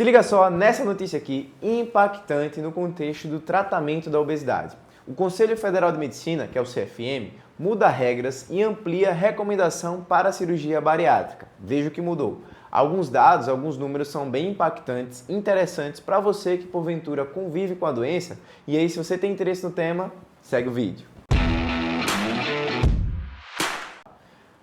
Se liga só nessa notícia aqui, impactante no contexto do tratamento da obesidade. O Conselho Federal de Medicina, que é o CFM, muda regras e amplia a recomendação para a cirurgia bariátrica. Veja o que mudou. Alguns dados, alguns números são bem impactantes, interessantes para você que porventura convive com a doença. E aí, se você tem interesse no tema, segue o vídeo.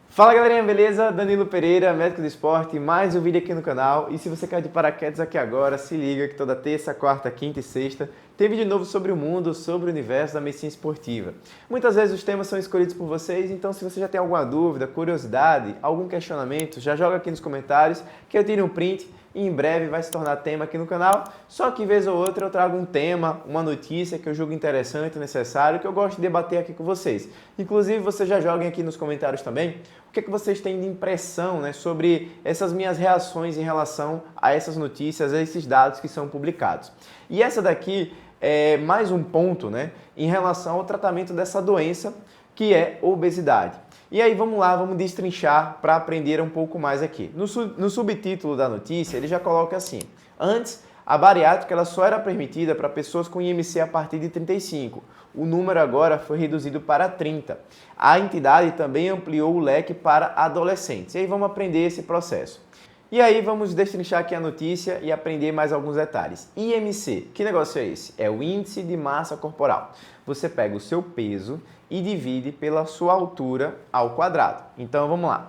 Fala galerinha, beleza? Danilo Pereira, médico do esporte, mais um vídeo aqui no canal. E se você caiu de paraquedas aqui agora, se liga que toda terça, quarta, quinta e sexta tem vídeo novo sobre o mundo, sobre o universo da medicina esportiva. Muitas vezes os temas são escolhidos por vocês, então se você já tem alguma dúvida, curiosidade, algum questionamento, já joga aqui nos comentários que eu tire um print e em breve vai se tornar tema aqui no canal. Só que vez ou outra eu trago um tema, uma notícia que eu julgo interessante, necessário, que eu gosto de debater aqui com vocês. Inclusive vocês já joguem aqui nos comentários também o que vocês têm de impressão, né, sobre essas minhas reações em relação a essas notícias, a esses dados que são publicados. E essa daqui é mais um ponto, né, em relação ao tratamento dessa doença que é obesidade. E aí vamos lá, vamos destrinchar para aprender um pouco mais aqui. No subtítulo da notícia ele já coloca assim: antes a bariátrica ela só era permitida para pessoas com IMC a partir de 35. O número agora foi reduzido para 30. A entidade também ampliou o leque para adolescentes. E aí vamos aprender esse processo. E aí vamos destrinchar aqui a notícia e aprender mais alguns detalhes. IMC, que negócio é esse? É o índice de massa corporal. Você pega o seu peso e divide pela sua altura ao quadrado. Então vamos lá.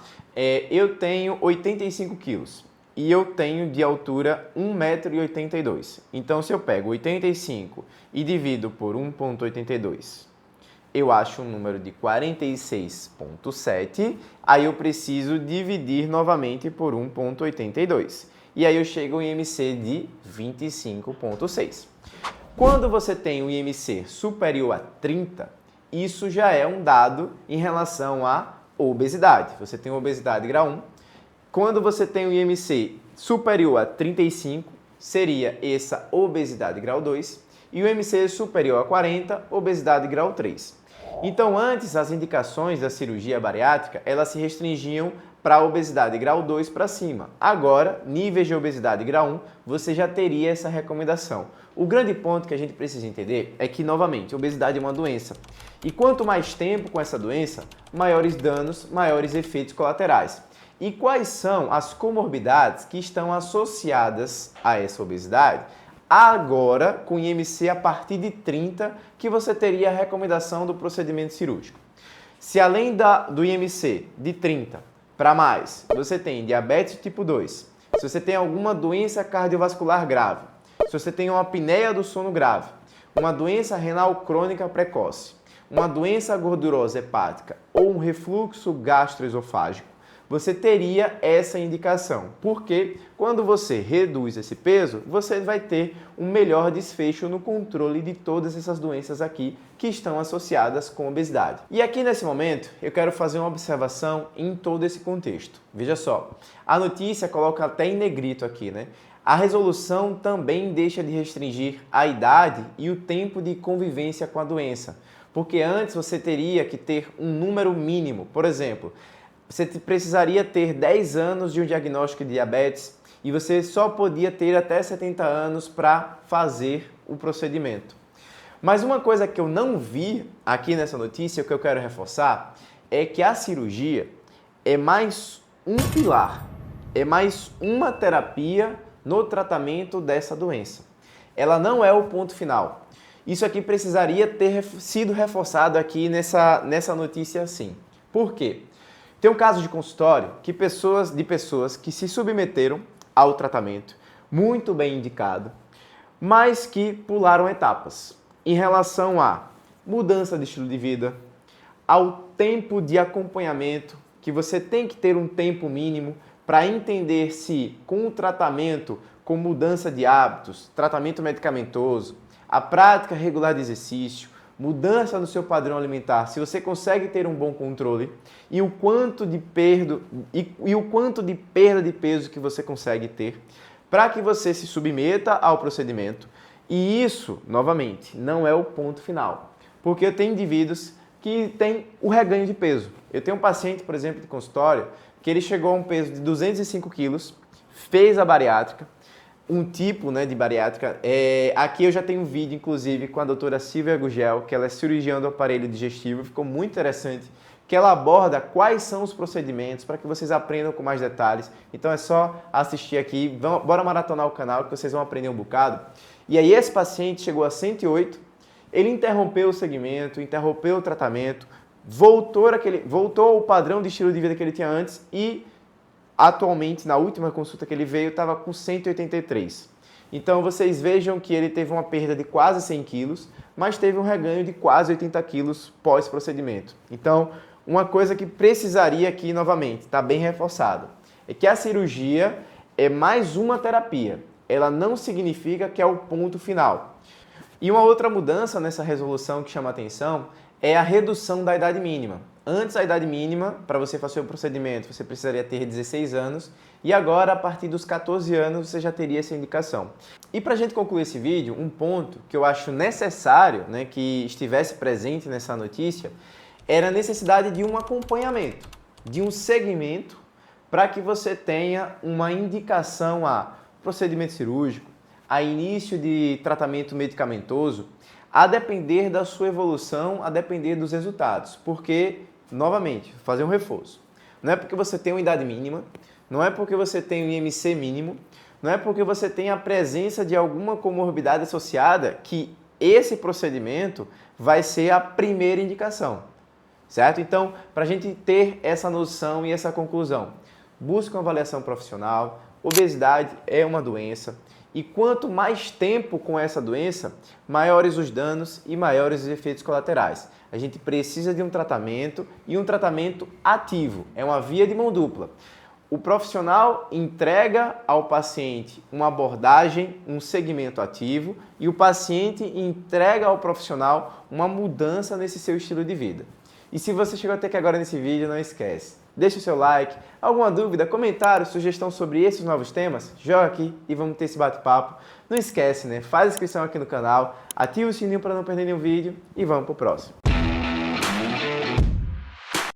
Eu tenho 85 quilos e eu tenho de altura 1,82 m. Então se eu pego 85 e divido por 1,82, eu acho um número de 46,7, aí eu preciso dividir novamente por 1,82. E aí eu chego ao IMC de 25,6. Quando você tem um IMC superior a 30, isso já é um dado em relação à obesidade. Você tem obesidade grau 1. Quando você tem um IMC superior a 35, seria essa obesidade grau 2. E o IMC superior a 40, obesidade grau 3. Então, antes, as indicações da cirurgia bariátrica, elas se restringiam para a obesidade grau 2 para cima. Agora, níveis de obesidade grau 1, você já teria essa recomendação. O grande ponto que a gente precisa entender é que, novamente, a obesidade é uma doença. E quanto mais tempo com essa doença, maiores danos, maiores efeitos colaterais. E quais são as comorbidades que estão associadas a essa obesidade? Agora, com IMC a partir de 30, que você teria a recomendação do procedimento cirúrgico. Se além do IMC de 30 para mais, você tem diabetes tipo 2, se você tem alguma doença cardiovascular grave, se você tem uma apneia do sono grave, uma doença renal crônica precoce, uma doença gordurosa hepática ou um refluxo gastroesofágico, você teria essa indicação, porque quando você reduz esse peso, você vai ter um melhor desfecho no controle de todas essas doenças aqui que estão associadas com obesidade. E aqui nesse momento, eu quero fazer uma observação em todo esse contexto. Veja só, a notícia coloca até em negrito aqui, né? A resolução também deixa de restringir a idade e o tempo de convivência com a doença, porque antes você teria que ter um número mínimo, por exemplo, você precisaria ter 10 anos de um diagnóstico de diabetes e você só podia ter até 70 anos para fazer o procedimento. Mas uma coisa que eu não vi aqui nessa notícia, que eu quero reforçar, é que a cirurgia é mais um pilar, é mais uma terapia no tratamento dessa doença. Ela não é o ponto final. Isso aqui precisaria ter sido reforçado aqui nessa notícia assim. Por quê? Tem um caso de consultório de pessoas que se submeteram ao tratamento, muito bem indicado, mas que pularam etapas em relação à mudança de estilo de vida, ao tempo de acompanhamento, que você tem que ter um tempo mínimo para entender se com o tratamento, com mudança de hábitos, tratamento medicamentoso, a prática regular de exercício, mudança no seu padrão alimentar, se você consegue ter um bom controle e o quanto de perda de peso que você consegue ter para que você se submeta ao procedimento. E isso, novamente, não é o ponto final, porque eu tenho indivíduos que têm o reganho de peso. Eu tenho um paciente, por exemplo, de consultório, que ele chegou a um peso de 205 quilos, fez a bariátrica, um tipo, né, de bariátrica. Aqui eu já tenho um vídeo, inclusive, com a doutora Silvia Gugel, que ela é cirurgiã do aparelho digestivo, ficou muito interessante, que ela aborda quais são os procedimentos para que vocês aprendam com mais detalhes. Então é só assistir aqui, bora maratonar o canal que vocês vão aprender um bocado. E aí esse paciente chegou a 108, ele interrompeu o segmento, interrompeu o tratamento, voltou ao padrão de estilo de vida que ele tinha antes e atualmente, na última consulta que ele veio, estava com 183. Então, vocês vejam que ele teve uma perda de quase 100 quilos, mas teve um reganho de quase 80 quilos pós-procedimento. Então, uma coisa que precisaria aqui, novamente, está bem reforçado, é que a cirurgia é mais uma terapia. Ela não significa que é o ponto final. E uma outra mudança nessa resolução que chama a atenção é a redução da idade mínima. Antes, a idade mínima, para você fazer o procedimento, você precisaria ter 16 anos, e agora, a partir dos 14 anos, você já teria essa indicação. E para a gente concluir esse vídeo, um ponto que eu acho necessário, né, que estivesse presente nessa notícia, era a necessidade de um acompanhamento, de um segmento, para que você tenha uma indicação a procedimento cirúrgico, a início de tratamento medicamentoso, a depender da sua evolução, a depender dos resultados, porque novamente, fazer um reforço. Não é porque você tem uma idade mínima, não é porque você tem um IMC mínimo, não é porque você tem a presença de alguma comorbidade associada que esse procedimento vai ser a primeira indicação, certo? Então, para a gente ter essa noção e essa conclusão, busque uma avaliação profissional, obesidade é uma doença, e quanto mais tempo com essa doença, maiores os danos e maiores os efeitos colaterais. A gente precisa de um tratamento e um tratamento ativo. É uma via de mão dupla. O profissional entrega ao paciente uma abordagem, um segmento ativo e o paciente entrega ao profissional uma mudança nesse seu estilo de vida. E se você chegou até aqui agora nesse vídeo, não esquece. Deixe o seu like, alguma dúvida, comentário, sugestão sobre esses novos temas, joga aqui e vamos ter esse bate-papo. Não esquece, né? Faz inscrição aqui no canal, ativa o sininho para não perder nenhum vídeo e vamos pro próximo.